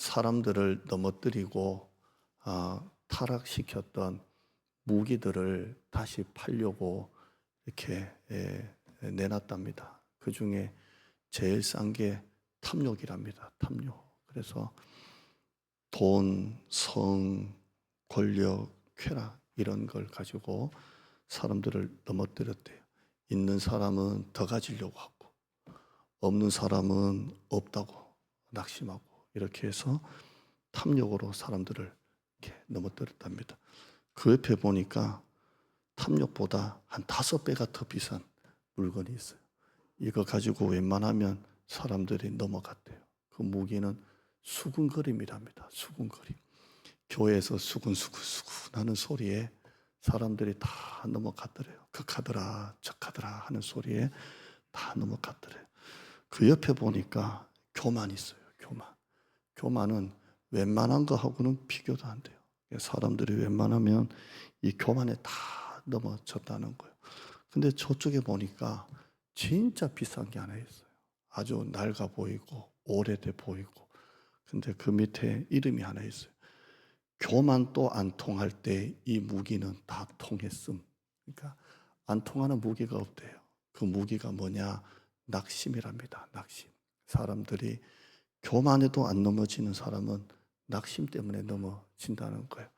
사람들을 넘어뜨리고 타락시켰던 무기들을 다시 팔려고 이렇게 내놨답니다. 그 중에 제일 싼 게 탐욕이랍니다. 탐욕. 그래서 돈, 성, 권력, 쾌락 이런 걸 가지고 사람들을 넘어뜨렸대요. 있는 사람은 더 가지려고 하고 없는 사람은 없다고 낙심하고 이렇게 해서 탐욕으로 사람들을 이렇게 넘어뜨렸답니다. 그 옆에 보니까 탐욕보다 한 5배가 더 비싼 물건이 있어요. 이거 가지고 웬만하면 사람들이 넘어갔대요. 그 무기는 수군거림이랍니다. 수군거림. 교회에서 수군수군 하는 소리에 사람들이 다 넘어갔더래요. 극하더라 적하더라 하는 소리에 다 넘어갔더래요. 그 옆에 보니까 교만 있어요. 교만. 교만은 웬만한 거하고는 비교도 안 돼요. 사람들이 웬만하면 이 교만에 다 넘어졌다는 거예요. 근데 저쪽에 보니까 진짜 비싼 게 하나 있어요. 아주 낡아 보이고 오래돼 보이고. 근데 그 밑에 이름이 하나 있어요. 교만도 안 통할 때 이 무기는 다 통했음. 그러니까 안 통하는 무기가 없대요. 그 무기가 뭐냐? 낙심이랍니다. 낙심. 사람들이 교만해도 안 넘어지는 사람은 낙심 때문에 넘어진다는 거예요.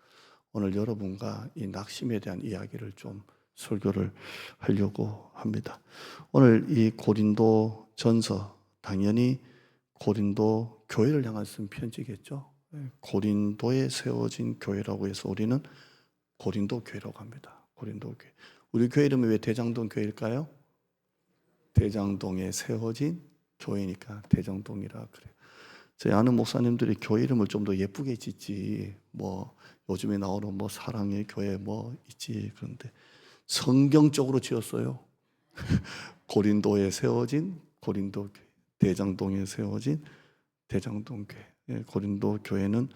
오늘 여러분과 이 낙심에 대한 이야기를 좀 설교를 하려고 합니다. 오늘 이 고린도 전서, 당연히 고린도 교회를 향한 쓴 편지겠죠. 고린도에 세워진 교회라고 해서 우리는 고린도 교회라고 합니다. 고린도 교회. 우리 교회 이름이 왜 대장동 교회일까요? 대장동에 세워진 교회니까 대장동이라 그래요. 저희 아는 목사님들이 교회 이름을 좀 더 예쁘게 짓지, 뭐 요즘에 나오는 뭐 사랑의 교회 뭐 있지, 그런데 성경적으로 지었어요. 고린도에 세워진 고린도 교회, 대장동에 세워진 대장동 교회. 고린도 교회는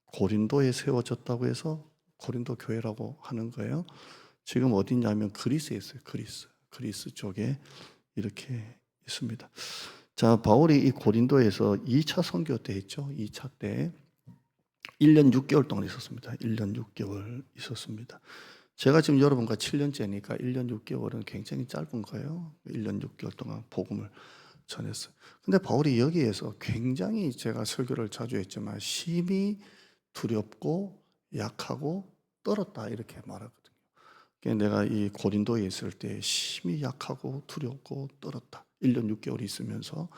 고린도에 세워졌다고 해서 고린도 교회라고 하는 거예요. 지금 어디냐면 그리스에 있어요. 그리스 쪽에 이렇게 있습니다. 자, 바울이 이 고린도에서 2차 선교 때 했죠. 2차 때 1년 6개월 동안 있었습니다. 1년 6개월 있었습니다. 제가 지금 여러분과 7년째니까 1년 6개월은 굉장히 짧은 거예요. 1년 6개월 동안 복음을 전했어요. 근데 바울이 여기에서 굉장히, 제가 설교를 자주 했지만 심히 두렵고 약하고 떨었다 이렇게 말하거든요. 내가 이 고린도에 있을 때 심히 약하고 두렵고 떨었다. 1년 6개월 있으면서.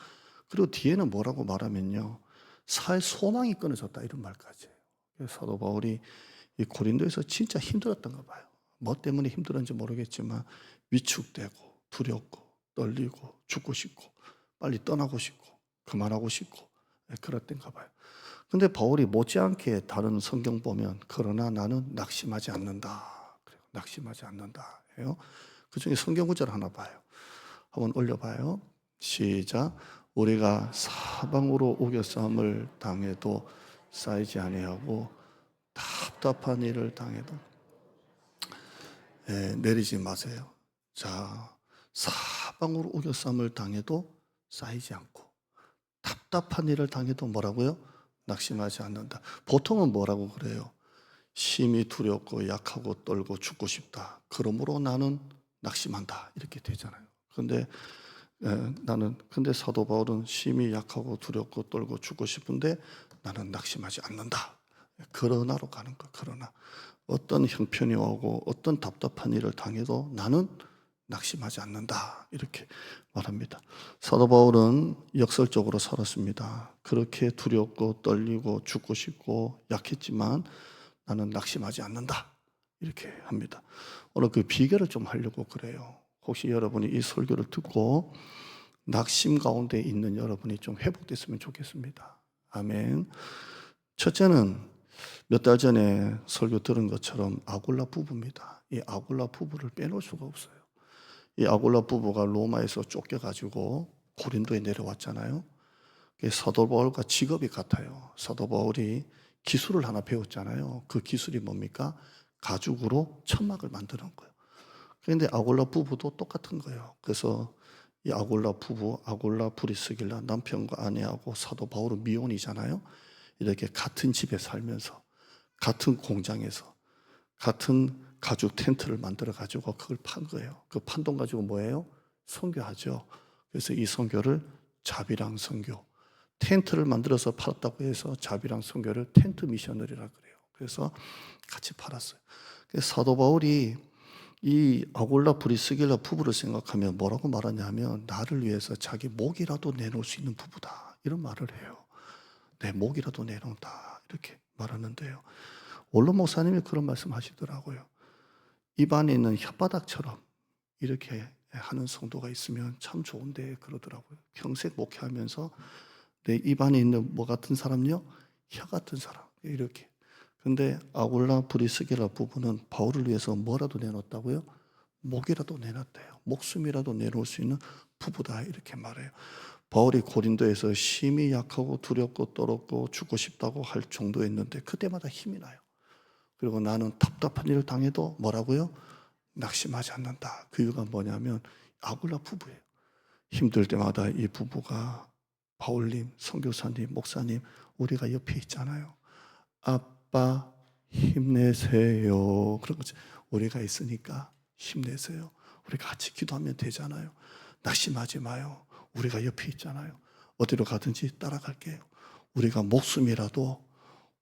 그리고 뒤에는 뭐라고 말하면요, 살 소망이 끊어졌다 이런 말까지 해요. 그래서 사도 바울이 이 고린도에서 진짜 힘들었던가 봐요. 뭐 때문에 힘들었는지 모르겠지만 위축되고 두렵고 떨리고 죽고 싶고 빨리 떠나고 싶고 그만하고 싶고 그랬던가 봐요. 근데 바울이 못지않게 다른 성경 보면 그러나 나는 낙심하지 않는다. 그래요. 낙심하지 않는다 해요. 그 중에 성경 구절 하나 봐요. 한번 올려봐요. 시작. 우리가 사방으로 우겨싸움을 당해도 쌓이지 아니하고 답답한 일을 당해도 내리지 마세요. 자, 사방으로 우겨싸움을 당해도 쌓이지 않고 답답한 일을 당해도 뭐라고요? 낙심하지 않는다. 보통은 뭐라고 그래요? 심히 두렵고 약하고 떨고 죽고 싶다. 그러므로 나는 낙심한다. 이렇게 되잖아요. 근데 사도 바울은 심히 약하고 두렵고 떨고 죽고 싶은데 나는 낙심하지 않는다. 그러나로 가는 거. 그러나 어떤 형편이 오고 어떤 답답한 일을 당해도 나는 낙심하지 않는다. 이렇게 말합니다. 사도 바울은 역설적으로 살았습니다. 그렇게 두렵고 떨리고 죽고 싶고 약했지만 나는 낙심하지 않는다. 이렇게 합니다. 오늘 그 비결을 좀 하려고 그래요. 혹시 여러분이 이 설교를 듣고 낙심 가운데 있는 여러분이 좀 회복됐으면 좋겠습니다. 아멘. 첫째는 몇 달 전에 설교 들은 것처럼 아굴라 부부입니다. 이 아굴라 부부를 빼놓을 수가 없어요. 이 아굴라 부부가 로마에서 쫓겨가지고 고린도에 내려왔잖아요. 사도 바울과 직업이 같아요. 사도 바울이 기술을 하나 배웠잖아요. 그 기술이 뭡니까? 가죽으로 천막을 만드는 거예요. 그런데 아굴라 부부도 똑같은 거예요. 그래서 이 아굴라 부부, 아굴라 브리스길라 남편과 아내하고 사도 바울은 미혼이잖아요. 이렇게 같은 집에 살면서 같은 공장에서 같은 가죽 텐트를 만들어 가지고 그걸 판 거예요. 그 판 돈 가지고 뭐예요? 선교하죠. 그래서 이 선교를 자비랑 선교, 텐트를 만들어서 팔았다고 해서 자비랑 선교를 텐트 미셔너리라 그래요. 그래서 같이 팔았어요. 그래서 사도 바울이 이 아굴라 브리스길라 부부를 생각하면 뭐라고 말하냐면 나를 위해서 자기 목이라도 내놓을 수 있는 부부다 이런 말을 해요. 내 목이라도 내놓는다 이렇게 말하는데요. 원로 목사님이 그런 말씀 하시더라고요. 입안에 있는 혓바닥처럼 이렇게 하는 성도가 있으면 참 좋은데 그러더라고요. 평생 목회하면서 내 입안에 있는 뭐 같은 사람요? 혀 같은 사람 이렇게. 근데 아굴라 브리스길라 부부는 바울을 위해서 뭐라도 내놓았다고요? 목이라도 내놨대요. 목숨이라도 내놓을 수 있는 부부다 이렇게 말해요. 바울이 고린도에서 심히 약하고 두렵고 떨었고 죽고 싶다고 할 정도였는데 그때마다 힘이 나요. 그리고 나는 답답한 일을 당해도 뭐라고요? 낙심하지 않는다. 그 이유가 뭐냐면 아굴라 부부예요. 힘들 때마다 이 부부가 바울님, 선교사님, 목사님 우리가 옆에 있잖아요. 아빠 힘내세요. 그런 거지. 우리가 있으니까 힘내세요. 우리 같이 기도하면 되잖아요. 낙심하지 마요. 우리가 옆에 있잖아요. 어디로 가든지 따라갈게요. 우리가 목숨이라도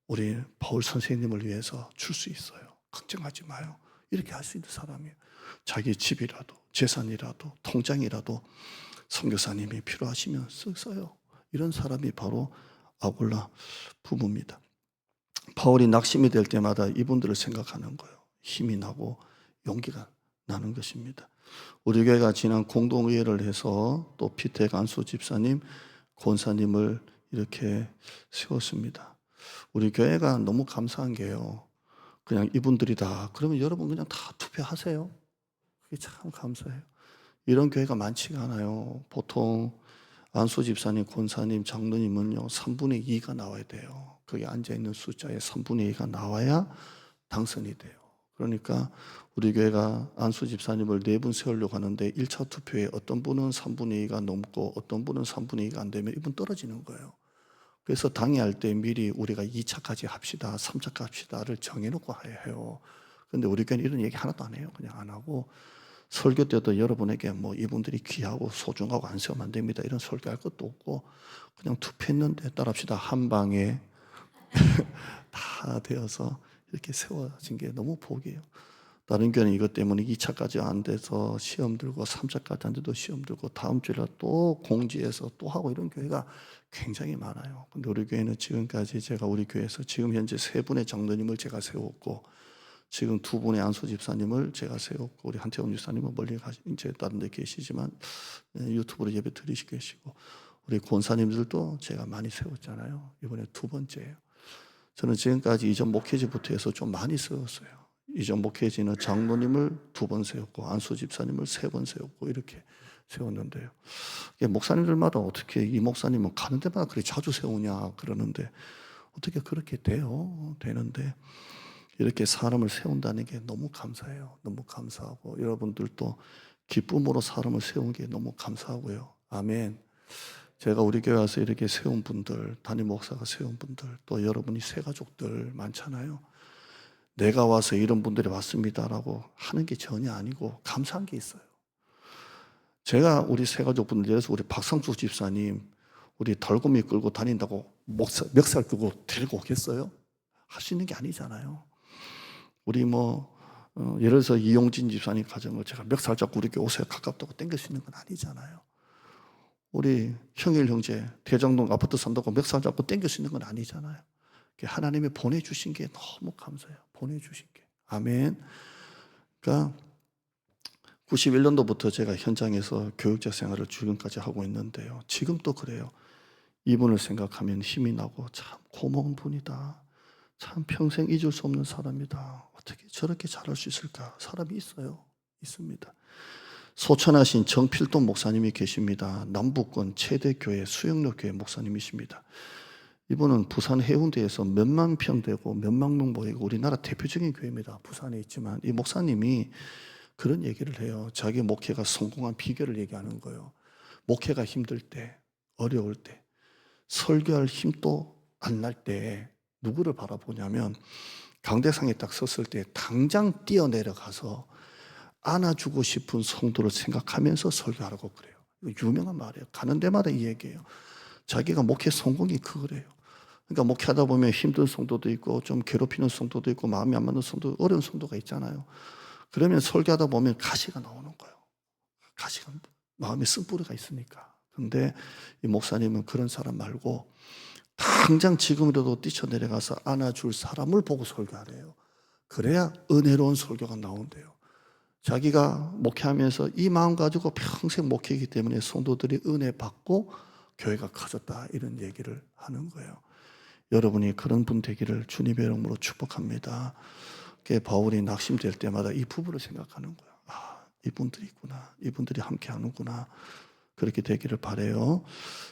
우리 바울 선생님을 위해서 줄 수 있어요. 걱정하지 마요. 이렇게 할 수 있는 사람이에요. 자기 집이라도 재산이라도 통장이라도 선교사님이 필요하시면 써요. 이런 사람이 바로 아굴라 부부입니다. 바울이 낙심이 될 때마다 이분들을 생각하는 거예요. 힘이 나고 용기가 나는 것입니다. 우리 교회가 지난 공동의회를 해서 또 피텍 안수 집사님, 권사님을 이렇게 세웠습니다. 우리 교회가 너무 감사한 게요. 그냥 이분들이다. 그러면 여러분 그냥 다 투표하세요. 그게 참 감사해요. 이런 교회가 많지가 않아요. 보통 안수 집사님, 권사님, 장로님은요 3분의 2가 나와야 돼요. 거기 앉아있는 숫자의 3분의 2가 나와야 당선이 돼요. 그러니까 우리 교회가 안수 집사님을 4분 세우려고 하는데 1차 투표에 어떤 분은 3분의 2가 넘고 어떤 분은 3분의 2가 안 되면 이분 떨어지는 거예요. 그래서 당회할 때 미리 우리가 2차까지 합시다, 3차까지 합시다를 정해놓고 해요. 근데 우리 교회는 이런 얘기 하나도 안 해요. 그냥 안 하고 설교 때도 여러분에게 뭐 이분들이 귀하고 소중하고 안 세우면 안 됩니다. 이런 설교할 것도 없고 그냥 투표했는데 따라합시다. 한 방에 다 되어서 이렇게 세워진 게 너무 복이에요. 다른 교회는 이것 때문에 2차까지 안 돼서 시험 들고 3차까지 안 돼도 시험 들고 다음 주에 또 공지해서 또 하고 이런 교회가 굉장히 많아요. 근데 우리 교회는 지금까지 제가 우리 교회에서 지금 현재 3분의 장로님을 제가 세웠고 지금 2분의 안수 집사님을 제가 세웠고 우리 한태원 집사님은 멀리 이제 다른 데 계시지만 유튜브로 예배 드리시고 계시고 우리 권사님들도 제가 많이 세웠잖아요. 이번에 2번째예요. 저는 지금까지 이전 목회지부터 해서 좀 많이 세웠어요. 이전 목회지는 장로님을 2번 세웠고 안수 집사님을 3번 세웠고 이렇게 세웠는데요. 목사님들마다 어떻게 이 목사님은 가는 데마다 그렇게 자주 세우냐 그러는데 어떻게 그렇게 돼요? 되는데 이렇게 사람을 세운다는 게 너무 감사해요. 너무 감사하고 여러분들도 기쁨으로 사람을 세운 게 너무 감사하고요. 아멘. 제가 우리 교회 와서 이렇게 세운 분들, 담임 목사가 세운 분들, 또 여러분이 새가족들 많잖아요. 내가 와서 이런 분들이 왔습니다라고 하는 게 전혀 아니고 감사한 게 있어요. 제가 우리 새가족분들, 예를 들어서 우리 박상수 집사님, 우리 달고미 끌고 다닌다고 멱살 끌고 데리고 오겠어요? 할 수 있는 게 아니잖아요. 우리 예를 들어서 이용진 집사님 가정을 제가 멱살 잡고 우리 교회 오세요 가깝다고 땡길 수 있는 건 아니잖아요. 우리 형일 형제 대장동 아파트 산다고 멱살 잡고 땡길 수 있는 건 아니잖아요. 하나님이 보내주신 게 너무 감사해요. 보내주신 게. 아멘. 그러니까 91년도부터 제가 현장에서 교육자 생활을 지금까지 하고 있는데요. 지금 또 그래요. 이분을 생각하면 힘이 나고 참 고마운 분이다. 참 평생 잊을 수 없는 사람이다. 어떻게 저렇게 잘할 수 있을까? 사람이 있어요. 있습니다. 소천하신 정필돈 목사님이 계십니다. 남북권 최대교회 수영로교회 목사님이십니다. 이분은 부산 해운대에서 몇만 평 되고 몇만 명 모이고 우리나라 대표적인 교회입니다. 부산에 있지만 이 목사님이 그런 얘기를 해요. 자기 목회가 성공한 비결을 얘기하는 거예요. 목회가 힘들 때, 어려울 때 설교할 힘도 안 날 때 누구를 바라보냐면 강대상에 딱 섰을 때 당장 뛰어내려가서 안아주고 싶은 성도를 생각하면서 설교하라고 그래요. 유명한 말이에요. 가는 데마다 이 얘기예요. 자기가 목회 성공이 그거래요. 그러니까 목회하다 보면 힘든 성도도 있고 좀 괴롭히는 성도도 있고 마음이 안 맞는 성도, 어려운 성도가 있잖아요. 그러면 설교하다 보면 가시가 나오는 거예요. 가시가 마음에 쓴뿌리가 있으니까. 근데 이 목사님은 그런 사람 말고 당장 지금이라도 뛰쳐내려가서 안아줄 사람을 보고 설교하래요. 그래야 은혜로운 설교가 나온대요. 자기가 목회하면서 이 마음 가지고 평생 목회이기 때문에 성도들이 은혜 받고 교회가 커졌다, 이런 얘기를 하는 거예요. 여러분이 그런 분 되기를 주님의 이름으로 축복합니다. 바울이 낙심될 때마다 이 부부를 생각하는 거예요. 아, 이분들이 있구나. 이분들이 함께 하는구나. 그렇게 되기를 바라요.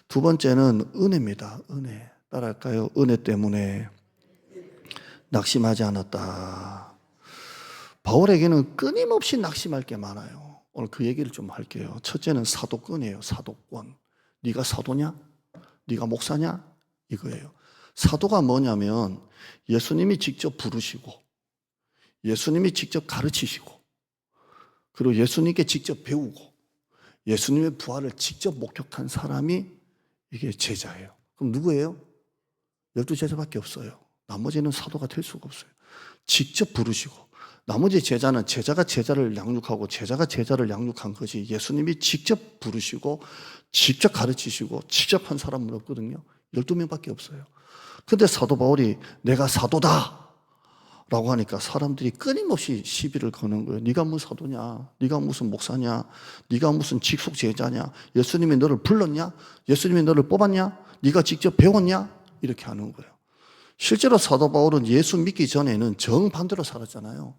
두 번째는 은혜입니다. 은혜. 따라할까요? 은혜 때문에 낙심하지 않았다. 바울에게는 끊임없이 낙심할 게 많아요. 오늘 그 얘기를 좀 할게요. 첫째는 사도권이에요. 사도권. 네가 사도냐? 네가 목사냐? 이거예요. 사도가 뭐냐면 예수님이 직접 부르시고 예수님이 직접 가르치시고 그리고 예수님께 직접 배우고 예수님의 부활을 직접 목격한 사람이 이게 제자예요. 그럼 누구예요? 12제자밖에 없어요. 나머지는 사도가 될 수가 없어요. 직접 부르시고 나머지 제자는 제자가 제자를 양육하고 제자가 제자를 양육한 거지 예수님이 직접 부르시고 직접 가르치시고 직접 한 사람은 없거든요. 12명밖에 없어요. 근데 사도 바울이 내가 사도다 라고 하니까 사람들이 끊임없이 시비를 거는 거예요. 네가 무슨 사도냐? 네가 무슨 목사냐? 네가 무슨 직속 제자냐? 예수님이 너를 불렀냐? 예수님이 너를 뽑았냐? 네가 직접 배웠냐? 이렇게 하는 거예요. 실제로 사도 바울은 예수 믿기 전에는 정반대로 살았잖아요.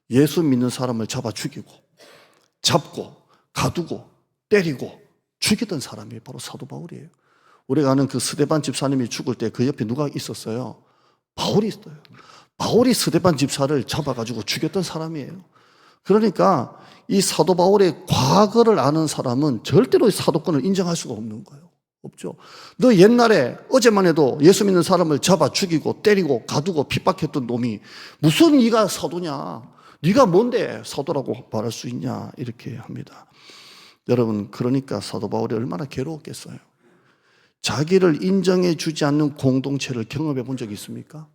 예수 믿는 사람을 잡아 죽이고 잡고 가두고 때리고 죽이던 사람이 바로 사도 바울이에요. 우리가 아는 그 스데반 집사님이 죽을 때 그 옆에 누가 있었어요? 바울이 있어요. 바울이 스데반 집사를 잡아가지고 죽였던 사람이에요. 그러니까 이 사도 바울의 과거를 아는 사람은 절대로 사도권을 인정할 수가 없는 거예요. 없죠. 너 옛날에 어제만 해도 예수 믿는 사람을 잡아 죽이고 때리고 가두고 핍박했던 놈이 무슨 네가 사도냐? 네가 뭔데 사도라고 말할 수 있냐? 이렇게 합니다. 여러분, 그러니까 사도 바울이 얼마나 괴로웠겠어요. 자기를 인정해 주지 않는 공동체를 경험해 본 적이 있습니까?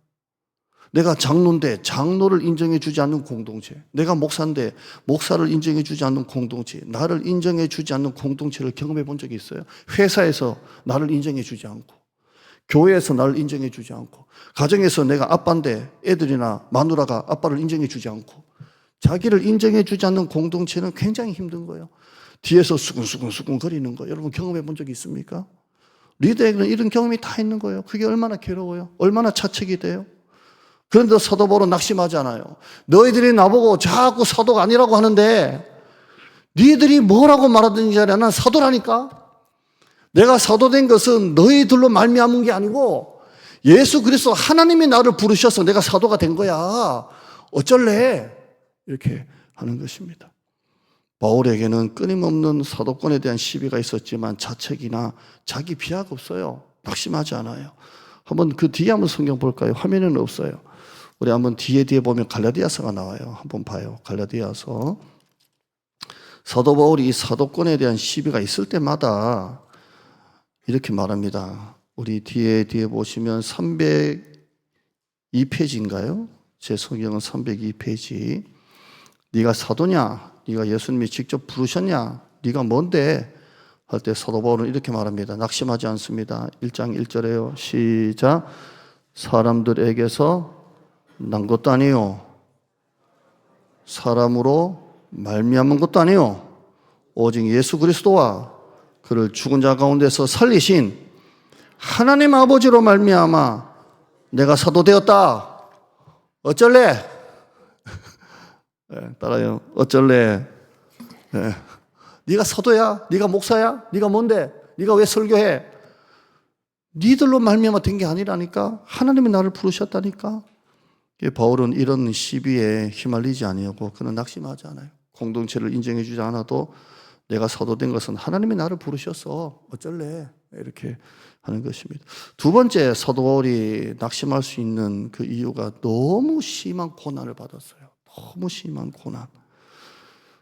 내가 장로인데 장로를 인정해 주지 않는 공동체, 내가 목사인데 목사를 인정해 주지 않는 공동체, 나를 인정해 주지 않는 공동체를 경험해 본 적이 있어요? 회사에서 나를 인정해 주지 않고, 교회에서 나를 인정해 주지 않고, 가정에서 내가 아빠인데 애들이나 마누라가 아빠를 인정해 주지 않고, 자기를 인정해 주지 않는 공동체는 굉장히 힘든 거예요. 뒤에서 수근수근 거리는 거 여러분 경험해 본 적이 있습니까? 리더에게는 이런 경험이 다 있는 거예요. 그게 얼마나 괴로워요. 얼마나 자책이 돼요. 그런데 사도 바울은 낙심하지 않아요. 너희들이 나보고 자꾸 사도가 아니라고 하는데 너희들이 뭐라고 말하든지 잘해. 난 사도라니까. 내가 사도된 것은 너희들로 말미암은 게 아니고 예수 그리스도 하나님이 나를 부르셔서 내가 사도가 된 거야. 어쩔래? 이렇게 하는 것입니다. 바울에게는 끊임없는 사도권에 대한 시비가 있었지만 자책이나 자기 비하가 없어요. 낙심하지 않아요. 한번 그 뒤에 한번 성경 볼까요? 화면에는 없어요. 우리 한번 뒤에 보면 갈라디아서가 나와요. 한번 봐요. 갈라디아서. 사도 바울이 이 사도권에 대한 시비가 있을 때마다 이렇게 말합니다. 우리 뒤에 보시면 302페이지인가요? 제 성경은 302페이지. 네가 사도냐? 네가 예수님이 직접 부르셨냐? 네가 뭔데? 할 때 사도 바울은 이렇게 말합니다. 낙심하지 않습니다. 1장 1절에요. 시작. 사람들에게서 난 것도 아니요, 사람으로 말미암은 것도 아니요, 오직 예수 그리스도와 그를 죽은 자 가운데서 살리신 하나님 아버지로 말미암아 내가 사도 되었다. 어쩔래? 네, 따라요. 어쩔래? 네. 네가 사도야? 네가 목사야? 네가 뭔데? 네가 왜 설교해? 니들로 말미암아 된 게 아니라니까. 하나님이 나를 부르셨다니까. 바울은 이런 시비에 휘말리지 아니하고 그는 낙심하지 않아요. 공동체를 인정해 주지 않아도 내가 사도된 것은 하나님이 나를 부르셨어. 어쩔래? 이렇게 하는 것입니다. 두 번째, 사도 바울이 낙심할 수 있는 그 이유가 너무 심한 고난을 받았어요. 너무 심한 고난.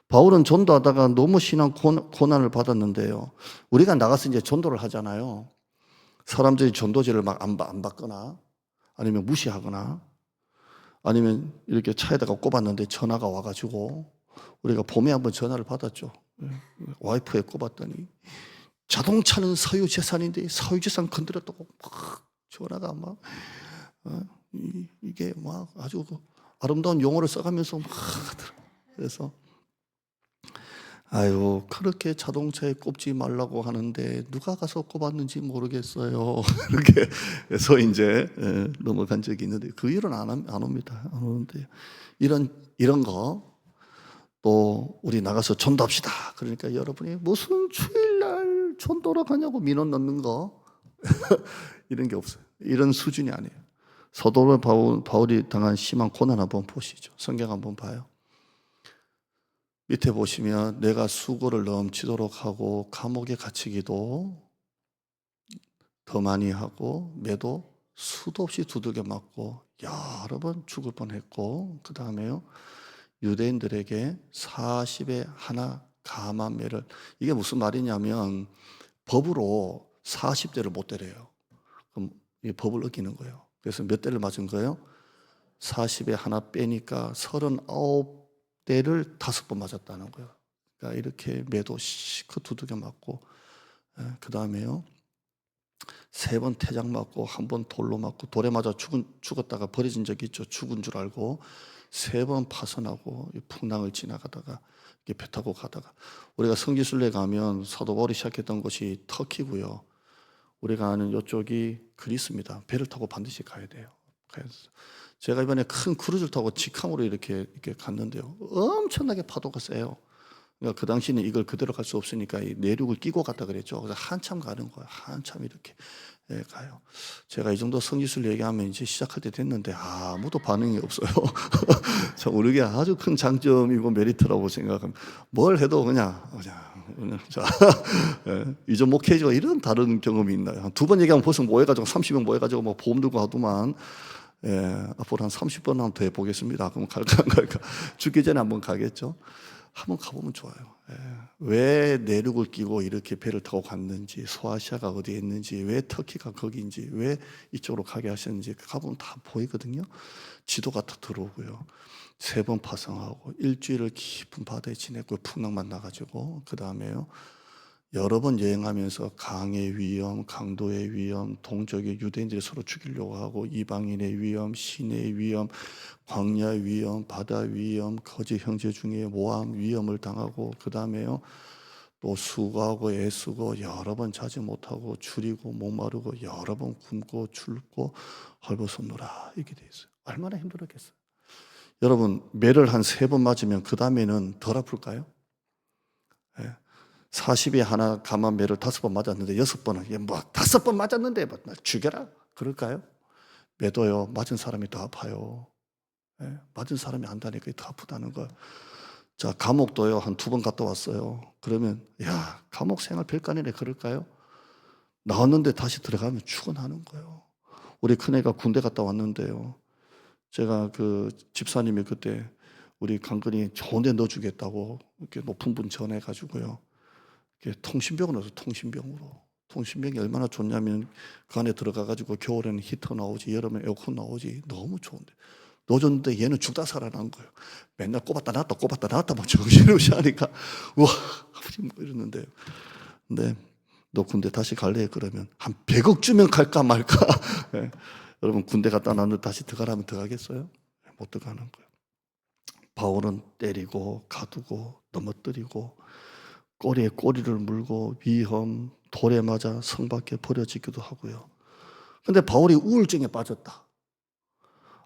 바울은 전도하다가 너무 심한 고난을 받았는데요. 우리가 나가서 이제 전도를 하잖아요. 사람들이 전도지를 막 안 받거나 아니면 무시하거나 아니면 이렇게 차에다가 꼽았는데 전화가 와가지고 우리가 봄에 한번 전화를 받았죠. 와이프에 꼽았더니 자동차는 사유재산인데 사유재산 건드렸다고 막 전화가 막 이게 막 아주 아름다운 용어를 써가면서 막 그래서 아유 그렇게 자동차에 꼽지 말라고 하는데 누가 가서 꼽았는지 모르겠어요. 이렇게 해서 이제 넘어간 적이 있는데 그 일은 안 옵니다. 안 오는데 이런 거 또 우리 나가서 전도합시다. 그러니까 여러분이 무슨 주일날 전도로 가냐고 민원 넣는 거 이런 게 없어요. 이런 수준이 아니에요. 사도 바울이 당한 심한 고난 한번 보시죠. 성경 한번 봐요. 밑에 보시면 내가 수고를 넘치도록 하고 감옥에 갇히기도 더 많이 하고 매도 수도 없이 두들겨 맞고 여러 번 죽을 뻔했고 그 다음에요. 유대인들에게 40에 하나 감한 매를 이게 무슨 말이냐면 법으로 40대를 못 때려요. 그럼 이 법을 어기는 거예요. 그래서 몇 대를 맞은 거예요? 40에 하나 빼니까 39대를 5번 맞았다는 거예요. 그러니까 이렇게 매도 시커 두들겨 맞고 그 다음에요. 3번 태장 맞고 1번 돌로 맞고 돌에 맞아 죽었다가 버려진 적이 있죠. 죽은 줄 알고 3번 파선하고 풍랑을 지나가다가 배 타고 가다가 우리가 성지순례 가면 사도 바울이 시작했던 곳이 터키고요. 우리가 아는 이쪽이 그리스입니다. 배를 타고 반드시 가야 돼요. 제가 이번에 큰 크루즈를 타고 직항으로 이렇게 갔는데요. 엄청나게 파도가 세요. 그러니까 그 당시는 이걸 그대로 갈 수 없으니까 이 내륙을 끼고 갔다 그랬죠. 그래서 한참 가는 거예요. 한참 이렇게 가요. 제가 이 정도 성지순례 얘기하면 이제 시작할 때 됐는데 아무도 반응이 없어요. 참 우리게 아주 큰 장점이고 메리트라고 생각합니다. 뭘 해도 그냥 자, 이전 목회지와 이런 다른 경험이 있나요? 한 2번 얘기하면 벌써 모여가지고 30명 모여가지고 뭐 보험 들고 하더만 앞으로 한 30번 한번 더 해보겠습니다. 그럼 갈까 안 갈까? 죽기 전에 한번 가겠죠. 한번 가보면 좋아요. 왜 내륙을 끼고 이렇게 배를 타고 갔는지, 소아시아가 어디에 있는지, 왜 터키가 거기인지, 왜 이쪽으로 가게 하셨는지 가보면 다 보이거든요. 지도가 다 들어오고요. 3번 파송하고 일주일을 깊은 바다에 지냈고 풍랑만 나가지고 그 다음에요. 여러 번 여행하면서 강의 위험, 강도의 위험, 동족의 유대인들이 서로 죽이려고 하고 이방인의 위험, 신의 위험, 광야의 위험, 바다 위험, 거짓 형제 중에 모함 위험을 당하고 그 다음에요. 또 수고하고 애쓰고 여러 번 자지 못하고 줄이고 목마르고 여러 번 굶고 줄고 헐벗었노라 이렇게 돼 있어요. 얼마나 힘들었겠어요. 여러분 매를 한 3번 맞으면 그 다음에는 덜 아플까요? 40에 하나 감한 매를 5번 맞았는데 6번은 뭐 5번 맞았는데 뭐 죽여라 그럴까요? 매도요 맞은 사람이 더 아파요. 맞은 사람이 안다니까 더 아프다는 거. 자 감옥도요 한 2번 갔다 왔어요. 그러면 야 감옥 생활 별거 아니네 그럴까요? 나왔는데 다시 들어가면 죽어나는 거예요. 우리 큰애가 군대 갔다 왔는데요. 제가 그 집사님이 그때 우리 강근이 좋은 데 넣어주겠다고 이렇게 높은 분 전해가지고요. 통신병으로 넣어서 통신병이 얼마나 좋냐면 그 안에 들어가가지고 겨울에는 히터 나오지 여름에 에어컨 나오지 너무 좋은데 넣어줬는데 얘는 죽다 살아난 거예요. 맨날 꼽았다 놨다 막 정신없이 하니까 우와 아버지 뭐 이러는데 근데 너 군대 다시 갈래? 그러면 한 100억 주면 갈까 말까. 여러분 군대 갔다 나는데 다시 들어가라면 들어가겠어요? 못 들어가는 거예요. 바울은 때리고 가두고 넘어뜨리고 꼬리에 꼬리를 물고 위험, 돌에 맞아 성 밖에 버려지기도 하고요. 근데 바울이 우울증에 빠졌다.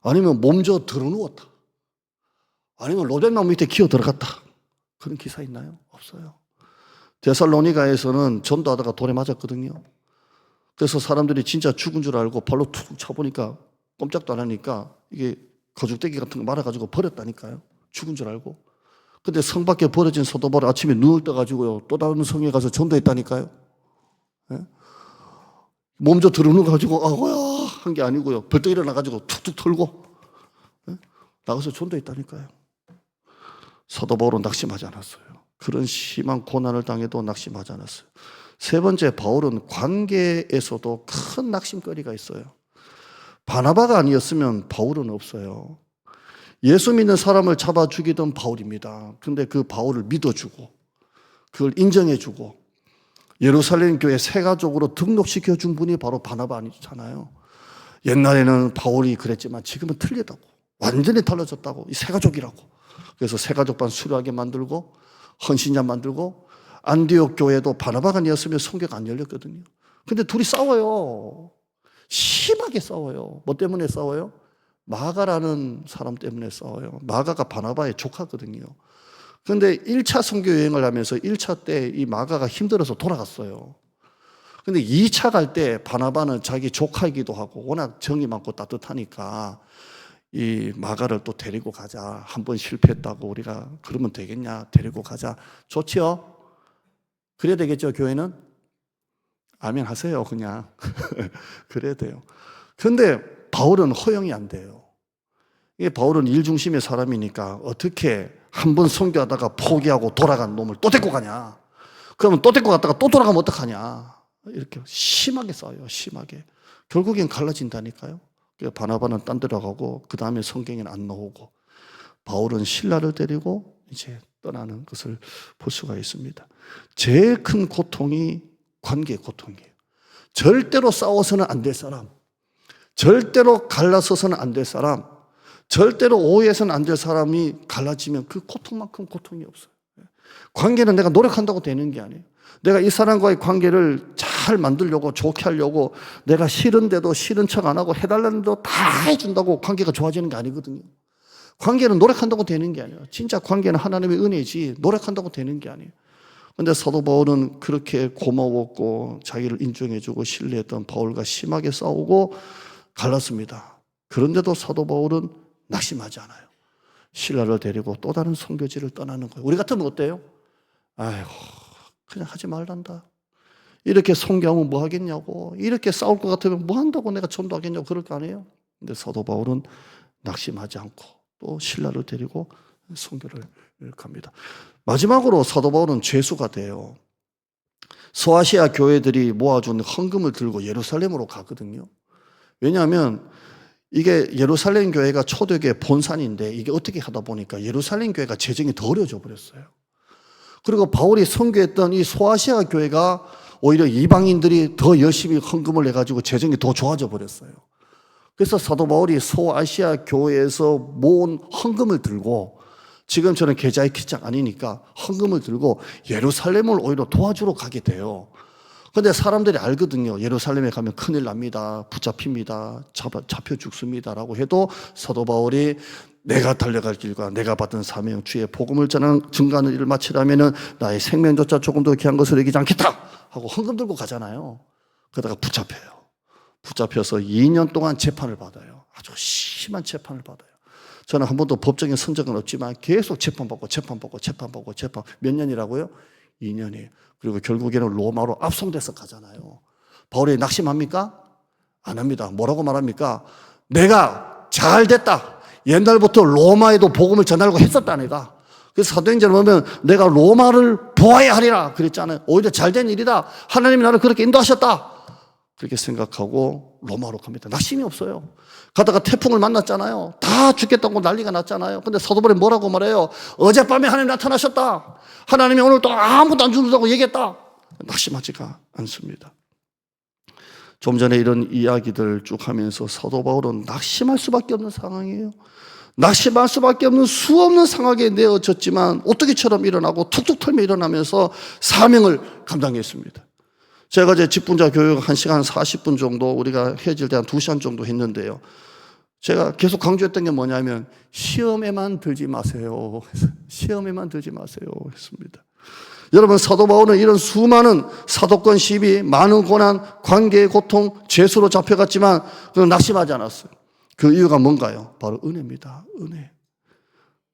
아니면 몸져 드러누웠다. 아니면 로뎀나무 밑에 기어 들어갔다. 그런 기사 있나요? 없어요. 데살로니가에서는 전도하다가 돌에 맞았거든요. 그래서 사람들이 진짜 죽은 줄 알고 발로 툭 쳐보니까 꼼짝도 안 하니까 이게 거죽대기 같은 거 말아가지고 버렸다니까요. 죽은 줄 알고. 근데 성 밖에 버려진 사도 바울 아침에 눈을 떠가지고요. 또 다른 성에 가서 전도했다니까요. 예? 몸져 들어오는 거 가지고 아고야 한 게 아니고요. 벌떡 일어나가지고 툭툭 털고 나가서 전도했다니까요. 사도 바울은 낙심하지 않았어요. 그런 심한 고난을 당해도 낙심하지 않았어요. 세 번째, 바울은 관계에서도 큰 낙심거리가 있어요. 바나바가 아니었으면 바울은 없어요. 예수 믿는 사람을 잡아 죽이던 바울입니다. 근데 그 바울을 믿어주고 그걸 인정해주고 예루살렘 교회 세가족으로 등록시켜 준 분이 바로 바나바 아니잖아요. 옛날에는 바울이 그랬지만 지금은 틀리다고. 완전히 달라졌다고. 이 세가족이라고. 그래서 세가족반 수료하게 만들고 헌신자 만들고 안디옥 교회도 바나바가 아니었으면 성교가 안 열렸거든요. 근데 둘이 싸워요. 심하게 싸워요. 뭐 때문에 싸워요? 마가라는 사람 때문에 싸워요. 마가가 바나바의 조카거든요. 근데 1차 선교 여행을 하면서 1차 때 이 마가가 힘들어서 돌아갔어요. 근데 2차 갈 때 바나바는 자기 조카이기도 하고 워낙 정이 많고 따뜻하니까 이 마가를 또 데리고 가자. 한 번 실패했다고 우리가 그러면 되겠냐? 데리고 가자. 좋지요? 그래야 되겠죠, 교회는? 아멘 하세요, 그냥. 그래야 돼요. 근데 바울은 허용이 안 돼요. 이게 바울은 일 중심의 사람이니까 어떻게 한 번 선교하다가 포기하고 돌아간 놈을 또 데리고 가냐? 그러면 또 데리고 갔다가 또 돌아가면 어떡하냐? 이렇게 심하게 싸워요, 심하게. 결국엔 갈라진다니까요. 바나바는 딴 데로 가고 그 다음에 성경에는 안 나오고 바울은 실라를 데리고 이제 떠나는 것을 볼 수가 있습니다. 제일 큰 고통이 관계 고통이에요. 절대로 싸워서는 안 될 사람, 절대로 갈라서서는 안 될 사람, 절대로 오해해서는 안 될 사람이 갈라지면 그 고통만큼 고통이 없어요. 관계는 내가 노력한다고 되는 게 아니에요. 내가 이 사람과의 관계를 잘 만들려고 좋게 하려고 내가 싫은데도 싫은 척 안 하고 해달라는 대로 다 해준다고 관계가 좋아지는 게 아니거든요. 관계는 노력한다고 되는 게 아니에요. 진짜 관계는 하나님의 은혜지 노력한다고 되는 게 아니에요. 그런데 사도 바울은 그렇게 고마웠고 자기를 인정해주고 신뢰했던 바울과 심하게 싸우고 갈랐습니다. 그런데도 사도 바울은 낙심하지 않아요. 신라를 데리고 또 다른 선교지를 떠나는 거예요. 우리 같으면 어때요? 아이고 그냥 하지 말란다. 이렇게 선교하면 뭐 하겠냐고. 이렇게 싸울 것 같으면 뭐 한다고 내가 전도하겠냐고 그럴 거 아니에요. 근데 사도 바울은 낙심하지 않고 또 신라를 데리고 선교를 갑니다. 마지막으로 사도 바울은 죄수가 돼요. 소아시아 교회들이 모아준 헌금을 들고 예루살렘으로 가거든요. 왜냐하면 이게 예루살렘 교회가 초대교회 본산인데 이게 어떻게 하다 보니까 예루살렘 교회가 재정이 더 어려워져 버렸어요. 그리고 바울이 선교했던 이 소아시아 교회가 오히려 이방인들이 더 열심히 헌금을 내가지고 재정이 더 좋아져 버렸어요. 그래서 사도 바울이 소아시아 교회에서 모은 헌금을 들고 지금처럼 계좌의 기장 아니니까 헌금을 들고 예루살렘을 오히려 도와주러 가게 돼요. 그런데 사람들이 알거든요. 예루살렘에 가면 큰일 납니다. 붙잡힙니다. 잡혀 죽습니다라고 해도 사도 바울이 내가 달려갈 길과 내가 받은 사명 주의 복음을 증거하는 일을 마치려면 나의 생명조차 조금 더 귀한 것을 여기지 않겠다 하고 헌금 들고 가잖아요. 그러다가 붙잡혀요. 붙잡혀서 2년 동안 재판을 받아요. 아주 심한 재판을 받아요. 저는 한 번도 법적인 선적은 없지만 계속 재판받고 몇 년이라고요? 2년이에요. 그리고 결국에는 로마로 압송돼서 가잖아요. 바울이 낙심합니까? 안 합니다. 뭐라고 말합니까? 내가 잘 됐다. 옛날부터 로마에도 복음을 전하려고 했었다 내가. 그래서 사도행전을 보면 내가 로마를 보아야 하리라 그랬잖아요. 오히려 잘된 일이다. 하나님이 나를 그렇게 인도하셨다. 그렇게 생각하고 로마로 갑니다. 낙심이 없어요. 가다가 태풍을 만났잖아요. 다 죽겠다고 난리가 났잖아요. 근데 사도 바울이 뭐라고 말해요? 어젯밤에 하나님 나타나셨다. 하나님이 오늘 또 아무것도 안 준다고 얘기했다. 낙심하지가 않습니다. 좀 전에 이런 이야기들 쭉 하면서 사도 바울은 낙심할 수밖에 없는 상황이에요. 낙심할 수밖에 없는 수없는 상황에 내어졌지만 오뚜기처럼 일어나고 툭툭 털며 일어나면서 사명을 감당했습니다. 제가 제 직분자 교육 1시간 40분 정도 우리가 해질 때 한 2시간 정도 했는데요. 제가 계속 강조했던 게 뭐냐면 시험에만 들지 마세요. 시험에만 들지 마세요 했습니다. 여러분 사도 바울은 이런 수많은 사도권 시비, 많은 고난, 관계의 고통, 죄수로 잡혀갔지만 그건 낙심하지 않았어요. 그 이유가 뭔가요? 바로 은혜입니다. 은혜.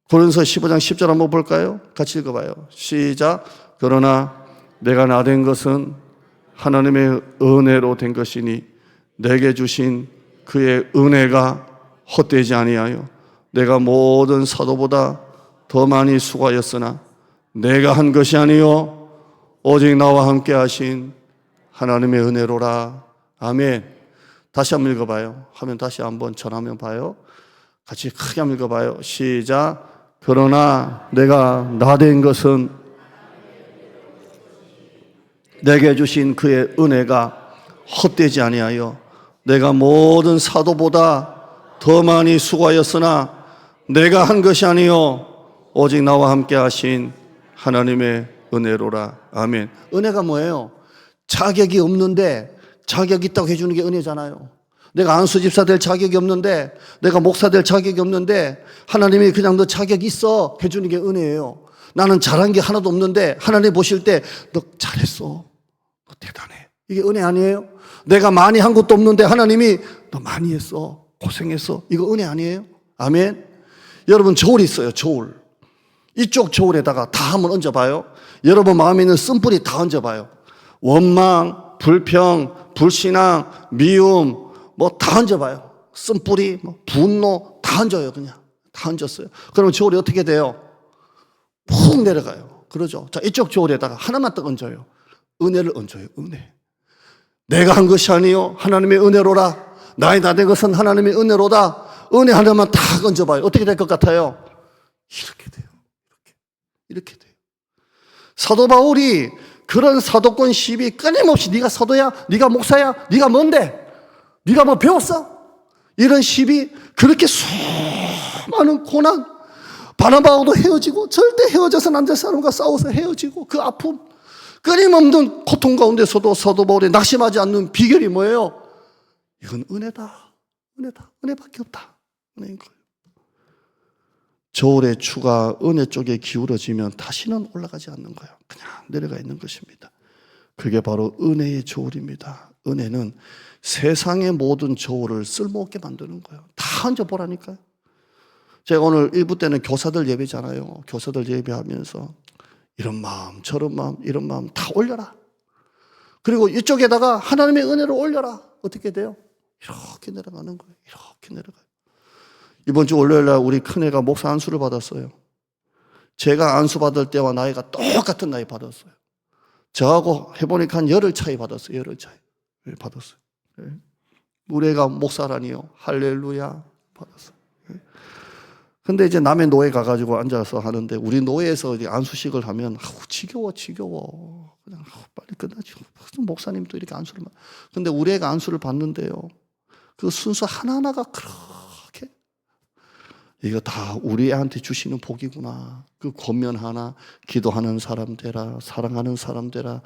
고린도서 15장 10절 한번 볼까요? 같이 읽어봐요. 시작. 그러나 내가 나된 것은 하나님의 은혜로 된 것이니 내게 주신 그의 은혜가 헛되지 아니하여 내가 모든 사도보다 더 많이 수고하였으나 내가 한 것이 아니요 오직 나와 함께 하신 하나님의 은혜로라. 아멘. 다시 한번 읽어봐요. 하면 다시 한번 전하면 봐요. 같이 크게 한번 읽어봐요. 시작. 그러나 내가 나된 것은 내게 주신 그의 은혜가 헛되지 아니하여 내가 모든 사도보다 더 많이 수고하였으나 내가 한 것이 아니요 오직 나와 함께 하신 하나님의 은혜로라. 아멘. 은혜가 뭐예요? 자격이 없는데 자격 있다고 해주는 게 은혜잖아요. 내가 안수 집사 될 자격이 없는데, 내가 목사 될 자격이 없는데 하나님이 그냥 너 자격 있어 해주는 게 은혜예요. 나는 잘한 게 하나도 없는데 하나님 보실 때 너 잘했어, 너 대단해, 이게 은혜 아니에요? 내가 많이 한 것도 없는데 하나님이 너 많이 했어, 고생했어, 이거 은혜 아니에요? 아멘. 여러분 저울 있어요. 저울. 이쪽 저울에다가 다 한번 얹어봐요. 여러분 마음에 있는 쓴뿌리 다 얹어봐요. 원망, 불평, 불신앙, 미움 뭐 다 얹어봐요. 쓴뿌리, 뭐 분노 다 얹어요. 그냥 다 얹었어요. 그러면 저울이 어떻게 돼요? 푹 내려가요. 그러죠. 자, 이쪽 저울에다가 하나만 딱 얹어요. 은혜를 얹어요. 은혜. 내가 한 것이 아니요 하나님의 은혜로라. 나의 다 된 것은 하나님의 은혜로다. 은혜 하나만 딱 얹어봐요. 어떻게 될 것 같아요? 이렇게 돼요. 이렇게 돼요. 사도 바울이 그런 사도권 시비 끊임없이 네가 사도야? 네가 목사야? 네가 뭔데? 네가 뭐 배웠어? 이런 시비, 그렇게 수많은 고난, 바나바하고도 헤어지고 절대 헤어져서는 안 될 사람과 싸워서 헤어지고 그 아픔, 끊임없는 고통 가운데서도 사도 바울이 낙심하지 않는 비결이 뭐예요? 이건 은혜다. 은혜다. 은혜밖에 없다. 은혜인 거예요. 저울의 추가 은혜 쪽에 기울어지면 다시는 올라가지 않는 거예요. 그냥 내려가 있는 것입니다. 그게 바로 은혜의 저울입니다. 은혜는 세상의 모든 저울을 쓸모없게 만드는 거예요. 다 얹어보라니까요. 제가 오늘 1부 때는 교사들 예배잖아요. 교사들 예배하면서 이런 마음, 저런 마음, 이런 마음 다 올려라. 그리고 이쪽에다가 하나님의 은혜를 올려라. 어떻게 돼요? 이렇게 내려가는 거예요. 이렇게 내려가요. 이번 주 월요일날 우리 큰애가 목사 안수를 받았어요. 제가 안수 받을 때와 나이가 똑같은 나이 받았어요. 저하고 해보니까 한 열흘 차이 받았어요. 열흘 차이 받았어요. 우리 애가 목사라니요. 할렐루야 받았어요. 근데 이제 남의 노예 가가지고 앉아서 하는데 우리 노예에서 이제 안수식을 하면 지겨워. 그냥 빨리 끝나지. 목사님도 이렇게 안수를 근데 우리 애가 안수를 받는데요. 그 순서 하나하나가 그렇게 이거 다 우리 애한테 주시는 복이구나. 그 권면 하나, 기도하는 사람 되라, 사랑하는 사람 되라,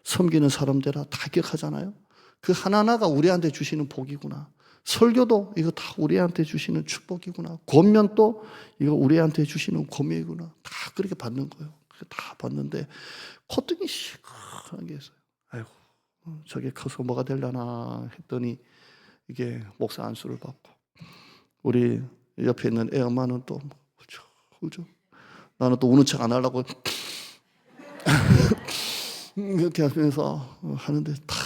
섬기는 사람 되라 다 기억하잖아요. 그 하나하나가 우리한테 주시는 복이구나. 설교도 이거 다 우리한테 주시는 축복이구나. 권면도 이거 우리한테 주시는 권면이구나. 다 그렇게 받는 거예요. 다 받는데 콧등이 시원하게 했어요. 아이고 저게 커서 뭐가 되려나 했더니 이게 목사 안수를 받고 우리 옆에 있는 애 엄마는 또 울죠. 나는 또 우는 척 안 하려고 이렇게 하면서 하는데 다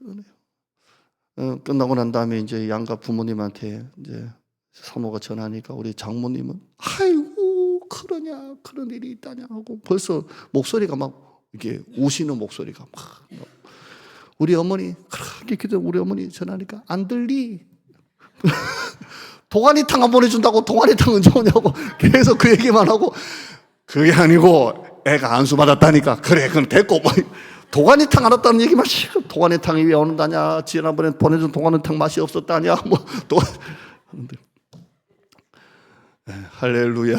은혜요. 끝나고 난 다음에 이제 양가 부모님한테 이제 사모가 전하니까 우리 장모님은 아이고 그러냐 그런 일이 있다냐 하고 벌써 목소리가 막 이렇게 우시는 목소리가 막 우리 어머니 그렇게 기도 우리 어머니 전하니까 안 들리. 동안이탕 안 보내준다고 동안이탕 언제 오냐고 계속 그 얘기만 하고 그게 아니고 애가 안수 받았다니까 그래 그럼 됐고 도가니탕 안 왔다는 얘기만 싫어. 도가니탕이 왜 오는다냐? 지난번에 보내준 도가니탕 맛이 없었다냐? 뭐 또 하는데 할렐루야.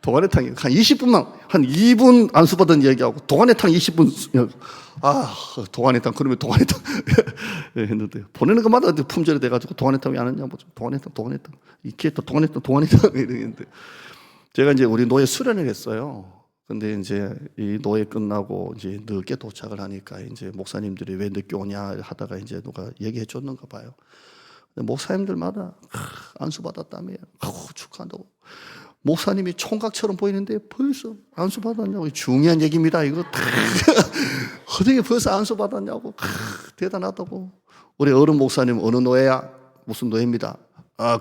도가니탕이 한 20분만 한 2분 안수받은 얘기하고 도가니탕 20분 도가니탕 그러면 도가니탕 했는데 보내는 것마다 품절이 돼가지고 도가니탕 왜 안 했냐? 도가니탕 이 기회 또 도가니탕 이랬는데 제가 이제 우리 노예 수련을 했어요. 근데 이제 이 노예 끝나고 이제 늦게 도착을 하니까 이제 목사님들이 왜 늦게 오냐 하다가 이제 누가 얘기해 줬는가 봐요. 근데 목사님들마다 안수 받았다며 축하한다고. 목사님이 총각처럼 보이는데 벌써 안수 받았냐고. 중요한 얘기입니다. 이거 다 어떻게 벌써 안수 받았냐고. 대단하다고. 우리 어른 목사님 어느 노예야? 무슨 노예입니다.